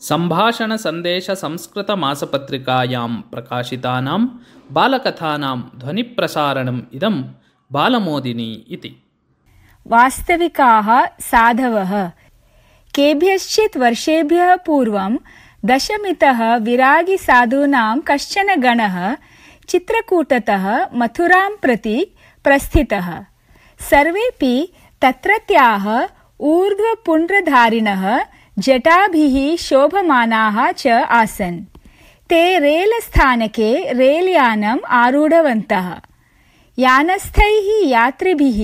सम्भाषणसन्देशसंस्कृतमासपत्रिकायां प्रकाशितानां बालकथानां ध्वनिप्रसारणम् इदं बालमोदिनी इति। वास्तविकाः साधवः। केभ्यश्चित् वर्षेभ्यः पूर्वं दशमितः विरागिसाधूनां कश्चन गणः चित्रकूटतः मथुरां प्रति प्रस्थितः। सर्वेपि तत्रत्याः ऊर्ध्वपुण्ड्रधारिणः जटाभिः शोभमानाः च आसन्। ते रेलस्थानके रेल्यानम् आरूढवन्तः। यानस्थैः यात्रिभिः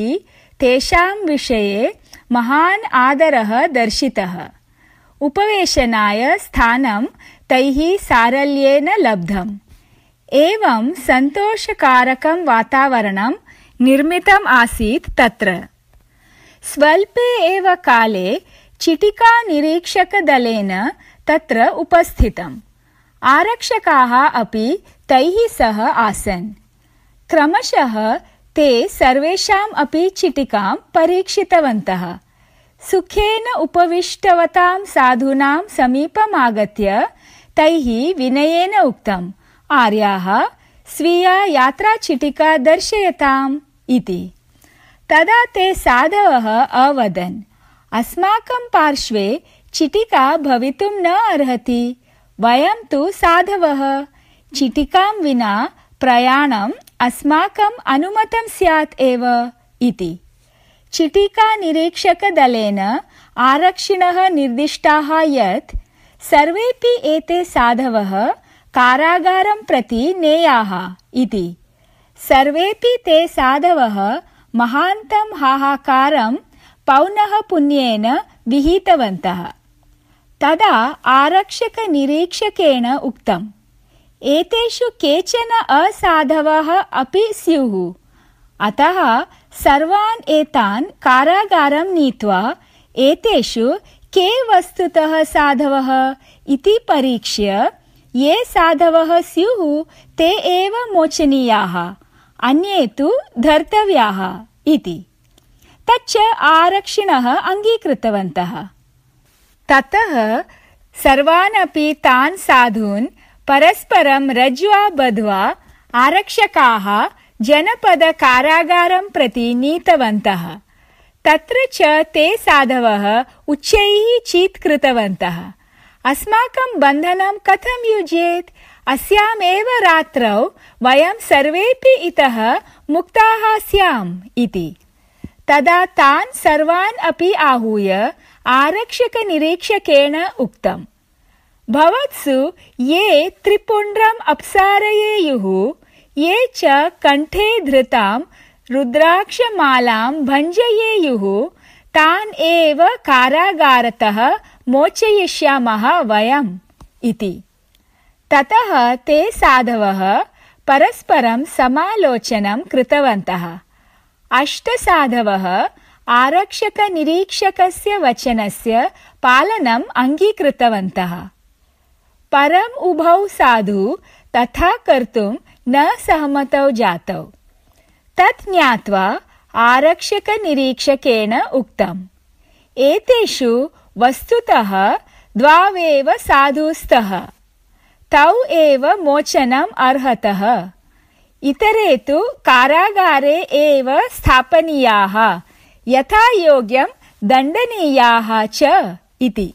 तेषां विषये महान् आदरः दर्शितः। उपवेशनाय स्थानं तैः सारल्येन लब्धम्। एवं सन्तोषकारकं वातावरणं निर्मितम् आसीत् तत्र। स्वल्पे एव काले चिटिकानिरीक्षकदलेन तत्र उपस्थितम्। आरक्षकाः अपि तैः सह आसन्। क्रमशः ते सर्वेषाम् अपि चिटिकां परीक्षितवन्तः। सुखेन उपविष्टवतां साधूनां समीपमागत्य तैः विनयेन उक्तम्, आर्याः स्वीया यात्राचिटिका दर्शयताम् इति। तदा ते साधवः अवदन्, अस्माकं पार्श्वे चिटिका भवितुं न अर्हति। वयं तु साधवः। चिटिकां विना प्रयाणम् अस्माकम् अनुमतं स्यात् एव इति। चिटिकानिरीक्षकदलेन आरक्षिणः निर्दिष्टाः यत् सर्वेपि एते साधवः कारागारं प्रति नेयाः इति। सर्वेपि ते साधवः महान्तं हाहाकारं पौनःपुन्येन विहितवन्तः। तदा आरक्षकनिरीक्षकेण उक्तम्, एतेषु केचन असाधवः अपि स्युः। अतः सर्वान् एतान् कारागारं नीत्वा एतेषु के वस्तुतः साधवः इति परीक्ष्य ये साधवः स्युः ते एव मोचनीयाः, अन्ये तु धर्तव्याः इति। तच्च आरक्षिणः अङ्गीकृतवन्तः। ततः सर्वानपि तान् साधून् परस्परं रज्ज्वा बद्ध्वा आरक्षकाः जनपदकारागारं प्रति नीतवन्तः। तत्र च ते साधवः उच्चैः चीत्कृतवन्तः, अस्माकं बन्धनं कथं युज्येत्? अस्यामेव रात्रौ वयं सर्वेपि इतः मुक्ताः स्याम् इति। तदा तान् सर्वान् अपि आहूय आरक्षकनिरीक्षकेण उक्तम्, भवत्सु ये त्रिपुण्ड्रम् अपसारयेयुः, ये च कण्ठे धृतां रुद्राक्षमालां भञ्जयेयुः, तान् एव कारागारतः मोचयिष्यामः वयम् इति। ततः ते साधवः परस्परं समालोचनं कृतवन्तः। 8 साधवः आरक्षकनिरीक्षकस्य वचनस्य पालनम् अङ्गीकृतवन्तः। परम् उभौ साधु तथा कर्तुं न सहमतौ जातौ। तत् ज्ञात्वा आरक्षकनिरीक्षकेण उक्तम्, एतेषु वस्तुतः 2 एव साधुस्तः, तौ एव मोचनम् अर्हतः। इतरे तु कारागारे एव स्थापनीयाः, यथा योग्यं दण्डनीयाः च इति।